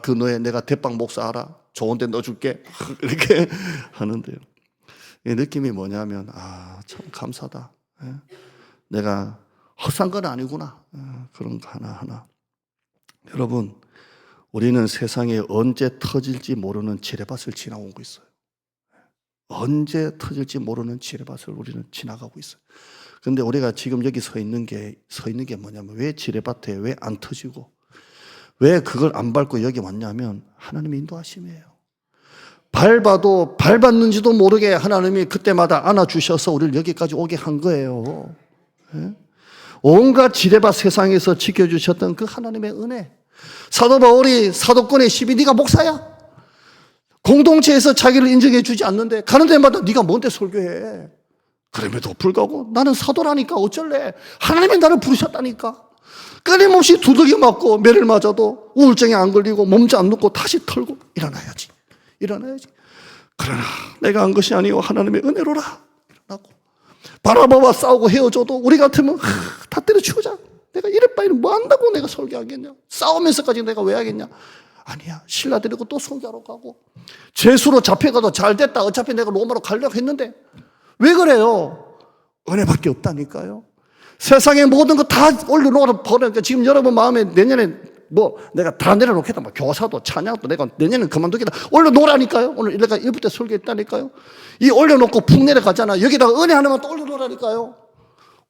그 노예 내가 대빵 목사 알아. 좋은 데 넣어줄게. 이렇게 하는데요. 이 느낌이 뭐냐면 참 감사다. 내가 헛산 건 아니구나. 그런 거 하나하나. 여러분, 우리는 세상에 언제 터질지 모르는 지뢰밭을 지나오고 있어요. 언제 터질지 모르는 지뢰밭을 우리는 지나가고 있어요. 그런데 우리가 지금 여기 서 있는 게 뭐냐면 왜 지뢰밭에 왜 안 터지고 왜 그걸 안 밟고 여기 왔냐면 하나님의 인도하심이에요. 밟아도 밟았는지도 모르게 하나님이 그때마다 안아주셔서 우리를 여기까지 오게 한 거예요. 온갖 지뢰밭 세상에서 지켜주셨던 그 하나님의 은혜. 사도 바울이 사도권의 시비 네가 목사야? 공동체에서 자기를 인정해 주지 않는데 가는 데마다 네가 뭔데 설교해? 그럼에도 불구하고 나는 사도라니까 어쩔래? 하나님이 나를 부르셨다니까. 끊임없이 두들겨 맞고 매를 맞아도 우울증에 안 걸리고 몸자 안 눕고 다시 털고 일어나야지. 그러나 내가 한 것이 아니오 하나님의 은혜로라. 일어나고 바라바와 싸우고 헤어져도 우리 같으면 다 때려치우자. 내가 이럴 바에는 뭐 한다고 내가 설교하겠냐. 싸우면서까지 내가 왜 하겠냐. 아니야. 신라 데리고 또 설교하러 가고 죄수로 잡혀가도 잘 됐다. 어차피 내가 로마로 가려고 했는데 왜 그래요? 은혜밖에 없다니까요. 세상의 모든 거 다 올려놓으라 버리니까 지금 여러분 마음에 내년에 뭐 내가 다 내려놓겠다. 뭐 교사도 찬양도 내가 내년엔 그만두겠다. 올려놓으라니까요. 오늘 내가 1부 때 설교했다니까요. 이 올려놓고 푹 내려가잖아. 여기다가 은혜 하나만 또 올려놓으라니까요.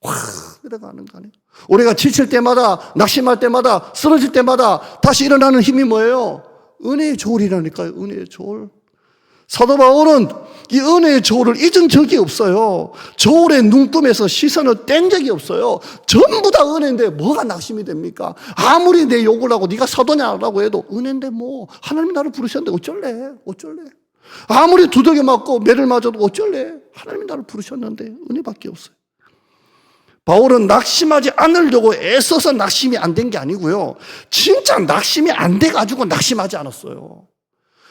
확 내려가는 거 아니에요. 우리가 지칠 때마다 낙심할 때마다 쓰러질 때마다 다시 일어나는 힘이 뭐예요? 은혜의 저울이라니까요. 은혜의 저울. 사도 바울은 이 은혜의 저울을 잊은 적이 없어요. 저울의 눈금에서 시선을 뗀 적이 없어요. 전부 다 은혜인데 뭐가 낙심이 됩니까? 아무리 내 욕을 하고 네가 사도냐라고 해도 은혜인데 뭐 하나님이 나를 부르셨는데 어쩔래? 아무리 두들겨 맞고 매를 맞아도 어쩔래? 하나님이 나를 부르셨는데 은혜밖에 없어요. 바울은 낙심하지 않으려고 애써서 낙심이 안 된 게 아니고요. 진짜 낙심이 안 돼가지고 낙심하지 않았어요.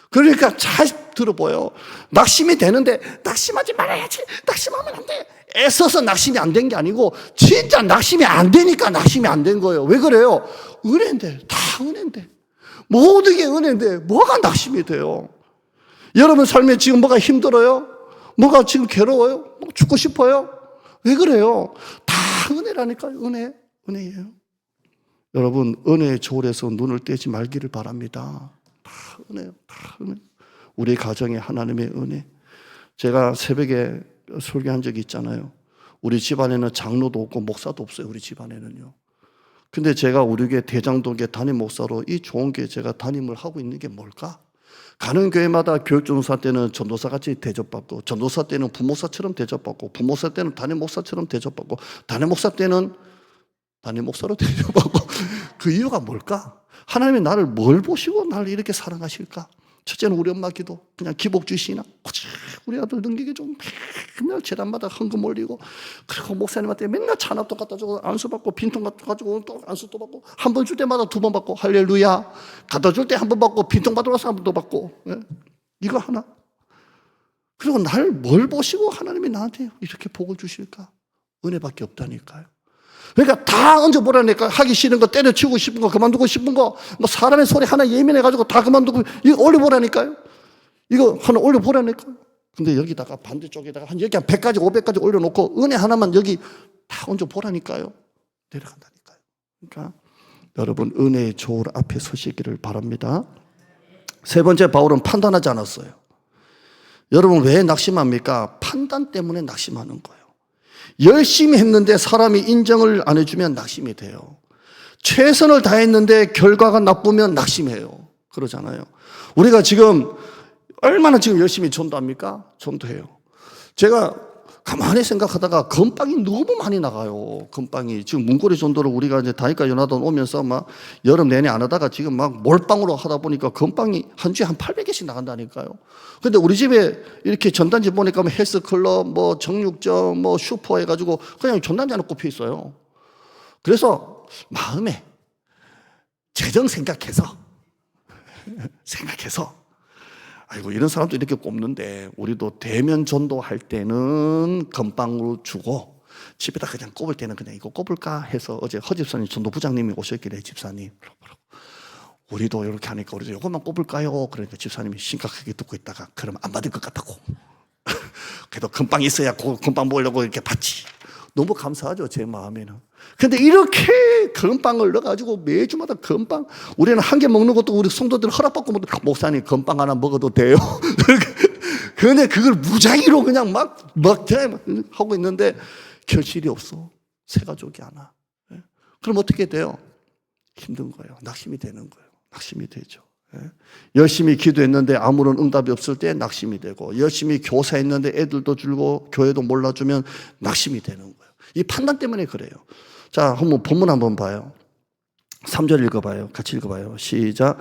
그러니까 잘 들어보여. 낙심이 되는데 낙심하지 말아야지. 낙심하면 안 돼. 애써서 낙심이 안 된 게 아니고 진짜 낙심이 안 되니까 낙심이 안 된 거예요. 왜 그래요? 은혜인데. 다 은혜인데. 모든 게 은혜인데 뭐가 낙심이 돼요? 여러분 삶에 지금 뭐가 힘들어요? 뭐가 지금 괴로워요? 뭐 죽고 싶어요? 왜 그래요? 다 은혜라니까요. 은혜예요. 여러분 은혜의 저울에서 눈을 떼지 말기를 바랍니다. 다 은혜요. 다 은혜. 우리 가정에 하나님의 은혜. 제가 새벽에 설교한 적이 있잖아요. 우리 집안에는 장로도 없고 목사도 없어요. 우리 집안에는요. 근데 제가 우리 교회 대장동교회 담임 목사로 이 좋은 교회 제가 담임을 하고 있는 게 뭘까? 가는 교회마다 교육전도사 때는 전도사같이 대접받고 전도사 때는 부목사처럼 대접받고 부목사 때는 담임 목사처럼 대접받고 담임 목사 때는 담임 목사로 대접받고 그 이유가 뭘까? 하나님이 나를 뭘 보시고 나를 이렇게 사랑하실까? 첫째는 우리 엄마 기도 그냥 기복주시나 우리 아들 능력이 좀 맨날 재단마다 헌금 올리고 그리고 목사님한테 맨날 찬압도 갖다 주고 안수 받고 빈통 가지고 또 안수 또 받고 한 번 줄 때마다 2번 받고 할렐루야 갖다 줄 때 한 번 받고 빈통 받으러 와서 한 번 더 받고 이거 하나 그리고 날 뭘 보시고 하나님이 나한테 이렇게 복을 주실까? 은혜밖에 없다니까요. 그러니까 다 얹어보라니까. 하기 싫은 거 때려치우고 싶은 거 그만두고 싶은 거 뭐 사람의 소리 하나 예민해가지고 다 그만두고 이거 올려보라니까요. 이거 하나 올려보라니까요. 근데 여기다가 반대쪽에다가 여기 한 100가지 500가지 올려놓고 은혜 하나만 여기 다 얹어보라니까요. 내려간다니까요. 그러니까 여러분 은혜의 저울 앞에 서시기를 바랍니다. 세 번째 바울은 판단하지 않았어요. 여러분 왜 낙심합니까? 판단 때문에 낙심하는 거예요. 열심히 했는데 사람이 인정을 안 해주면 낙심이 돼요. 최선을 다했는데 결과가 나쁘면 낙심해요. 그러잖아요. 우리가 지금 얼마나 지금 열심히 전도합니까? 전도해요. 제가 가만히 생각하다가 건빵이 너무 많이 나가요. 건빵이 지금 문고리 전도를 우리가 이제 다니까 연하돈 오면서 막 여름 내내 안 하다가 지금 막 몰빵으로 하다 보니까 건빵이 한 주에 한 800개씩 나간다니까요. 근데 우리 집에 이렇게 전단지 보니까 뭐 헬스클럽, 뭐 정육점, 뭐 슈퍼 해가지고 그냥 전단지 하나 꼽혀 있어요. 그래서 마음에 재정 생각해서 아이고 이런 사람도 이렇게 꼽는데 우리도 대면 전도할 때는 건빵으로 주고 집에다 그냥 꼽을 때는 그냥 이거 꼽을까 해서 어제 허 집사님 전도부장님이 오셨길래 집사님 우리도 이렇게 하니까 우리도 이것만 꼽을까요? 그러니까 집사님이 심각하게 듣고 있다가 그러면 안 받을 것 같다고. 그래도 금방 있어야 금방 먹으려고 이렇게 받지. 너무 감사하죠, 제 마음에는. 근데 이렇게 건빵을 넣어가지고 매주마다 건빵, 우리는 한 개 먹는 것도 우리 성도들 허락받고 목사님 건빵 하나 먹어도 돼요. 근데 그걸 무작위로 그냥 막 하고 있는데 결실이 없어. 새 가족이 하나. 그럼 어떻게 돼요? 힘든 거예요. 낙심이 되는 거예요. 낙심이 되죠. 열심히 기도했는데 아무런 응답이 없을 때 낙심이 되고, 열심히 교사했는데 애들도 줄고 교회도 몰라주면 낙심이 되는 거예요. 이 판단 때문에 그래요. 자, 한번 본문 한번 봐요. 3절 읽어봐요. 같이 읽어봐요. 시작.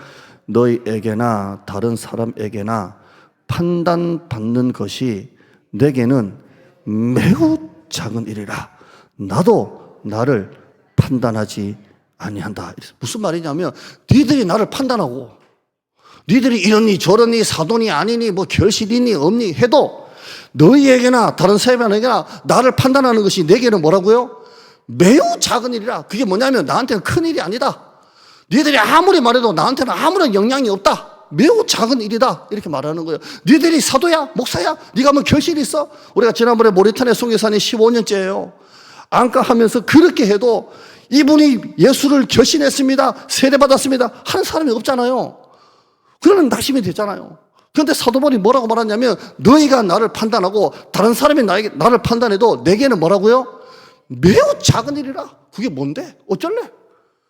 너희에게나 다른 사람에게나 판단받는 것이 내게는 매우 작은 일이라. 나도 나를 판단하지 아니한다. 무슨 말이냐면 니들이 나를 판단하고 니들이 이러니 저러니 사도니 아니니 뭐 결실이 있니 없니 해도 너희에게나 다른 사람에게나 나를 판단하는 것이 내게는 뭐라고요? 매우 작은 일이라. 그게 뭐냐면 나한테는 큰 일이 아니다. 니들이 아무리 말해도 나한테는 아무런 영향이 없다. 매우 작은 일이다. 이렇게 말하는 거예요. 니들이 사도야? 목사야? 네가 뭐 결실이 있어? 우리가 지난번에 모리타니아 선교사님 15년째예요. 안가하면서 그렇게 해도 이분이 예수를 결신했습니다. 세례받았습니다. 하는 사람이 없잖아요. 그러면 낙심이 되잖아요. 그런데 사도 바울이 뭐라고 말하냐면 너희가 나를 판단하고 다른 사람이 나를 판단해도 내게는 뭐라고요? 매우 작은 일이라. 그게 뭔데? 어쩔래?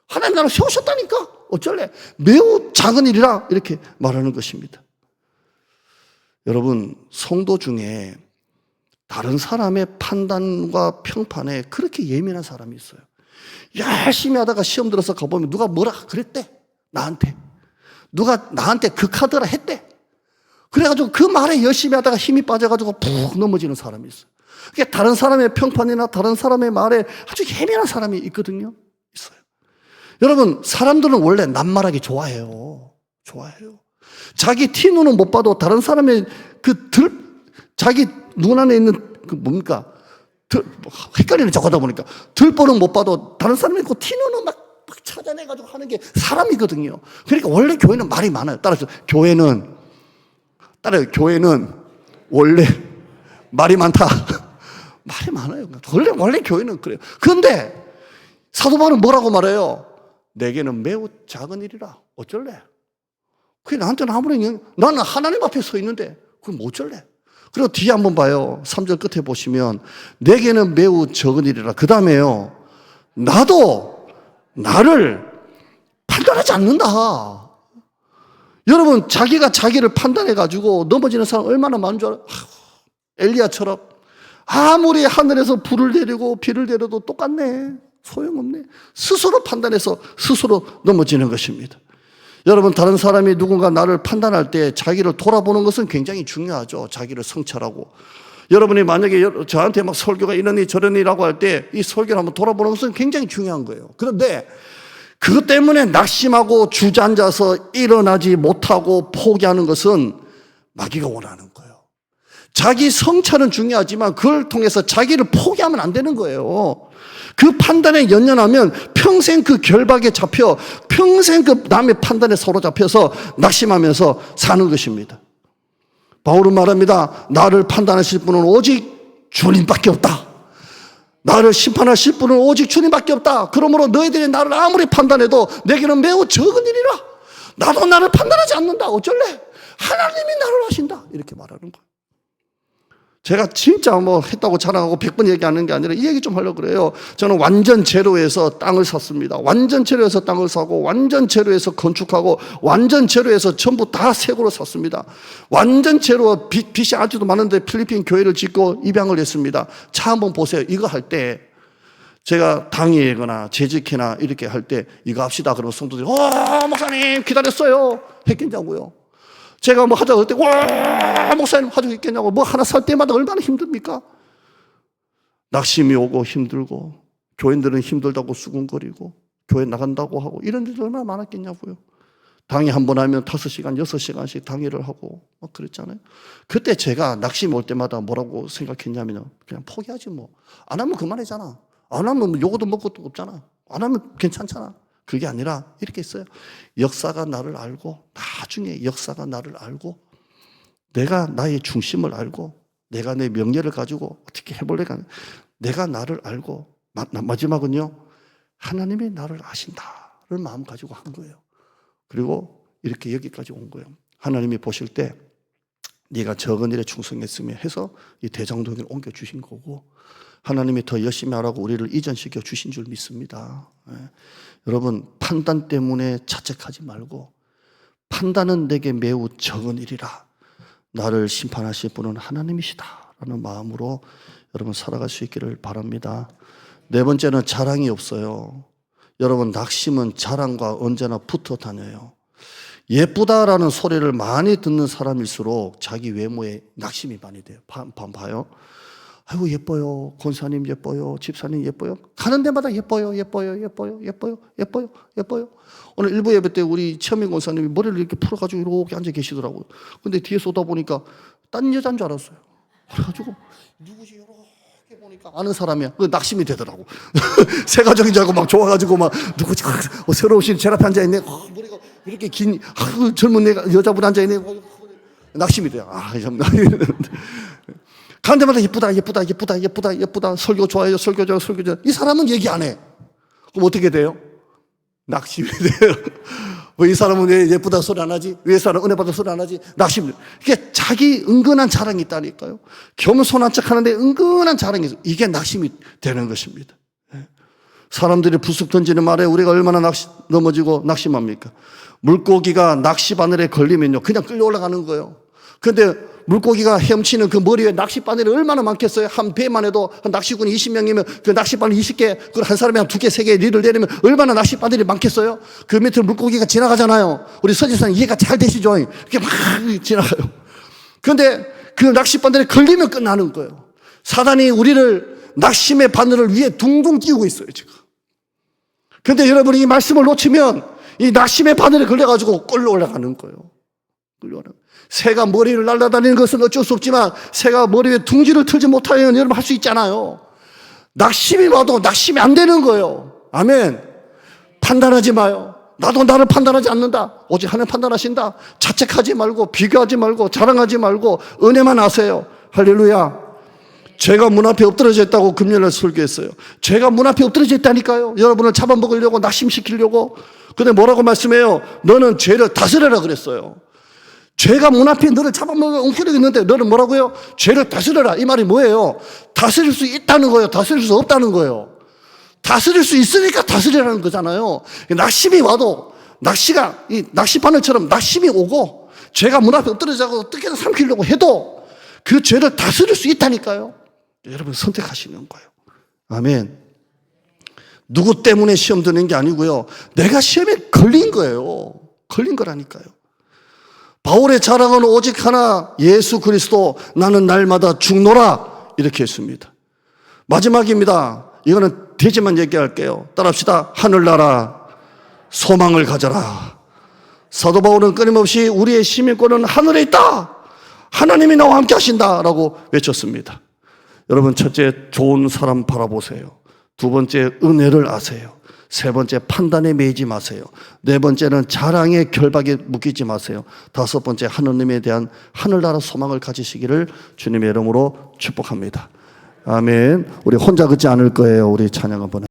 하나님 나를 세우셨다니까? 어쩔래? 매우 작은 일이라 이렇게 말하는 것입니다. 여러분, 성도 중에 다른 사람의 판단과 평판에 그렇게 예민한 사람이 있어요. 열심히 하다가 시험 들어서 가보면 누가 뭐라 그랬대. 나한테. 누가 나한테 그 카드라 했대. 그래가지고 그 말에 열심히 하다가 힘이 빠져가지고 푹 넘어지는 사람이 있어요. 그게 다른 사람의 평판이나 다른 사람의 말에 아주 예민한 사람이 있거든요. 있어요. 여러분, 사람들은 원래 낱말하기 좋아해요. 좋아해요. 자기 티 눈은 못 봐도 다른 사람의 자기 눈 안에 있는 뭡니까? 헷갈리는 저거다 보니까 들보는 못 봐도 다른 사람이 그 티 눈은 막 찾아내가지고 하는 게 사람이거든요. 그러니까 원래 교회는 말이 많아요. 따라서 교회는 원래 말이 많다. 말이 많아요. 원래 교회는 그래요. 그런데 사도 바울은 뭐라고 말해요? 내게는 매우 작은 일이라. 어쩔래? 그게 나한테는 아무런 나는 하나님 앞에 서 있는데 그럼 어쩔래? 그리고 뒤에 한번 봐요. 3절 끝에 보시면 내게는 매우 적은 일이라. 그 다음에요. 나도 나를 판단하지 않는다. 여러분, 자기가 자기를 판단해가지고 넘어지는 사람 얼마나 많은 줄 알아요? 엘리야처럼 아무리 하늘에서 불을 내리고 비를 내려도 똑같네. 소용없네. 스스로 판단해서 스스로 넘어지는 것입니다. 여러분, 다른 사람이 누군가 나를 판단할 때 자기를 돌아보는 것은 굉장히 중요하죠. 자기를 성찰하고. 여러분이 만약에 저한테 막 설교가 이러니 저러니라고 할 때 이 설교를 한번 돌아보는 것은 굉장히 중요한 거예요. 그런데 그것 때문에 낙심하고 주저앉아서 일어나지 못하고 포기하는 것은 마귀가 원하는 거예요. 자기 성찰은 중요하지만 그걸 통해서 자기를 포기하면 안 되는 거예요. 그 판단에 연연하면 평생 그 결박에 잡혀 평생 그 남의 판단에 사로잡혀서 낙심하면서 사는 것입니다. 바울은 말합니다. 나를 판단하실 분은 오직 주님밖에 없다. 나를 심판하실 분은 오직 주님밖에 없다. 그러므로 너희들이 나를 아무리 판단해도 내게는 매우 적은 일이라. 나도 나를 판단하지 않는다. 어쩔래? 하나님이 나를 하신다. 이렇게 말하는 거예요. 제가 진짜 뭐 했다고 자랑하고 100번 얘기하는 게 아니라 이 얘기 좀 하려고 그래요. 저는 완전 제로에서 땅을 샀습니다. 완전 제로에서 땅을 사고 완전 제로에서 건축하고 완전 제로에서 전부 다 새거로 샀습니다. 완전 제로 빚이 아직도 많은데 필리핀 교회를 짓고 입양을 했습니다. 차 한번 보세요. 이거 할 때 제가 당회거나 재직회나 이렇게 할 때 이거 합시다. 그러면 성도들이 목사님 기다렸어요. 했겠냐고요. 제가 뭐 하자고 할 때, 와, 목사님 하자고 있겠냐고. 뭐 하나 살 때마다 얼마나 힘듭니까? 낙심이 오고 힘들고, 교인들은 힘들다고 수군거리고, 교회 나간다고 하고, 이런 일이 얼마나 많았겠냐고요. 당일 한 번 하면 5시간, 6시간씩 당일을 하고 막 그랬잖아요. 그때 제가 낙심이 올 때마다 뭐라고 생각했냐면 그냥 포기하지 뭐. 안 하면 그만이잖아. 안 하면 뭐 요거도 먹을 것도 없잖아. 안 하면 괜찮잖아. 그게 아니라 이렇게 했어요. 역사가 나를 알고, 나중에 역사가 나를 알고, 내가 나의 중심을 알고, 내가 내 명예를 가지고 어떻게 해볼래가, 내가 나를 알고, 마지막은요, 하나님이 나를 아신다를 마음 가지고 한 거예요. 그리고 이렇게 여기까지 온 거예요. 하나님이 보실 때 네가 적은 일에 충성했으며 해서 이 대장동을 옮겨주신 거고, 하나님이 더 열심히 하라고 우리를 이전시켜 주신 줄 믿습니다. 여러분, 판단 때문에 자책하지 말고, 판단은 내게 매우 적은 일이라 나를 심판하실 분은 하나님이시다라는 마음으로 여러분 살아갈 수 있기를 바랍니다. 네 번째는 자랑이 없어요. 여러분, 낙심은 자랑과 언제나 붙어 다녀요. 예쁘다라는 소리를 많이 듣는 사람일수록 자기 외모에 낙심이 많이 돼요. 봐요. 아이고 예뻐요. 권사님 예뻐요. 집사님 예뻐요. 가는 데마다 예뻐요. 예뻐요. 예뻐요. 예뻐요. 예뻐요. 예뻐요. 오늘 일부 예배 때 우리 최민 권사님이 머리를 이렇게 풀어가지고 이렇게 앉아 계시더라고요. 근데 뒤에 쏟아 보니까 딴 여자인 줄 알았어요. 그래가지고 누구지 이렇게 보니까 아는 사람이야. 그 낙심이 되더라고. 새 가족인 줄 알고 막 좋아가지고 막 누구지 새로 오신 제 앞에 앉아 있네. 머리가 이렇게 긴 젊은 여자분 앉아 있네. 낙심이 돼요. 가는 데마다 예쁘다, 예쁘다, 예쁘다, 예쁘다, 예쁘다. 설교 좋아요, 설교 좋아요, 설교 좋아요. 이 사람은 얘기 안 해. 그럼 어떻게 돼요? 낙심이 돼요. 왜 이 사람은 왜 예쁘다 소리 안 하지? 왜 이 사람은 은혜 받아 소리 안 하지? 낙심. 이게 자기 은근한 자랑이 있다니까요. 겸손한 척 하는데 은근한 자랑이 있어요. 이게 낙심이 되는 것입니다. 사람들이 부숙 던지는 말에 우리가 얼마나 넘어지고 낙심합니까? 물고기가 낚시 바늘에 걸리면요, 그냥 끌려 올라가는 거예요. 그런데 물고기가 헤엄치는 그 머리에 낚싯바늘이 얼마나 많겠어요? 한 배만 해도 한 낚시꾼이 20명이면 그 낚싯바늘 20개, 그걸 한 사람이 한 2개, 3개 리를 내리면 얼마나 낚싯바늘이 많겠어요? 그 밑으로 물고기가 지나가잖아요. 우리 서지사님 이해가 잘 되시죠? 이렇게 막 지나가요. 그런데 그 낚싯바늘에 걸리면 끝나는 거예요. 사단이 우리를 낙심의 바늘을 위에 둥둥 띄우고 있어요, 지금. 그런데 여러분이 이 말씀을 놓치면 이 낙심의 바늘에 걸려가지고 끌려 올라가는 거예요. 끌려 올라가는 거예요. 새가 머리를 날아다니는 것은 어쩔 수 없지만 새가 머리 위에 둥지를 틀지 못하면 여러분 할 수 있잖아요. 낙심이 와도 낙심이 안 되는 거예요. 아멘. 판단하지 마요. 나도 나를 판단하지 않는다. 오직 하나님 판단하신다. 자책하지 말고 비교하지 말고 자랑하지 말고 은혜만 하세요. 할렐루야. 죄가 문 앞에 엎드러져 있다고 금요일날 설교했어요. 죄가 문 앞에 엎드러져 있다니까요. 여러분을 잡아먹으려고 낙심시키려고. 근데 뭐라고 말씀해요? 너는 죄를 다스려라 그랬어요. 죄가 문 앞에 너를 잡아먹어 엉켜져 있는데 너는 뭐라고요? 죄를 다스려라. 이 말이 뭐예요? 다스릴 수 있다는 거예요? 다스릴 수 없다는 거예요? 다스릴 수 있으니까 다스리라는 거잖아요. 낙심이 와도 이 낚시바늘처럼 낙심이 오고 죄가 문 앞에 엎드려져서 어떻게든 삼키려고 해도 그 죄를 다스릴 수 있다니까요. 여러분 선택하시는 거예요. 아멘. 누구 때문에 시험 드는 게 아니고요. 내가 시험에 걸린 거예요. 걸린 거라니까요. 바울의 자랑은 오직 하나, 예수 그리스도. 나는 날마다 죽노라. 이렇게 했습니다. 마지막입니다. 이거는 되지만 얘기할게요. 따라합시다. 하늘나라 소망을 가져라. 사도 바울은 끊임없이 우리의 시민권은 하늘에 있다. 하나님이 나와 함께 하신다라고 외쳤습니다. 여러분, 첫째, 좋은 사람 바라보세요. 두 번째, 은혜를 아세요. 세 번째, 판단에 매이지 마세요. 네 번째는 자랑의 결박에 묶이지 마세요. 다섯 번째, 하느님에 대한 하늘나라 소망을 가지시기를 주님의 이름으로 축복합니다. 아멘. 우리 혼자 걷지 않을 거예요. 우리 찬양 한번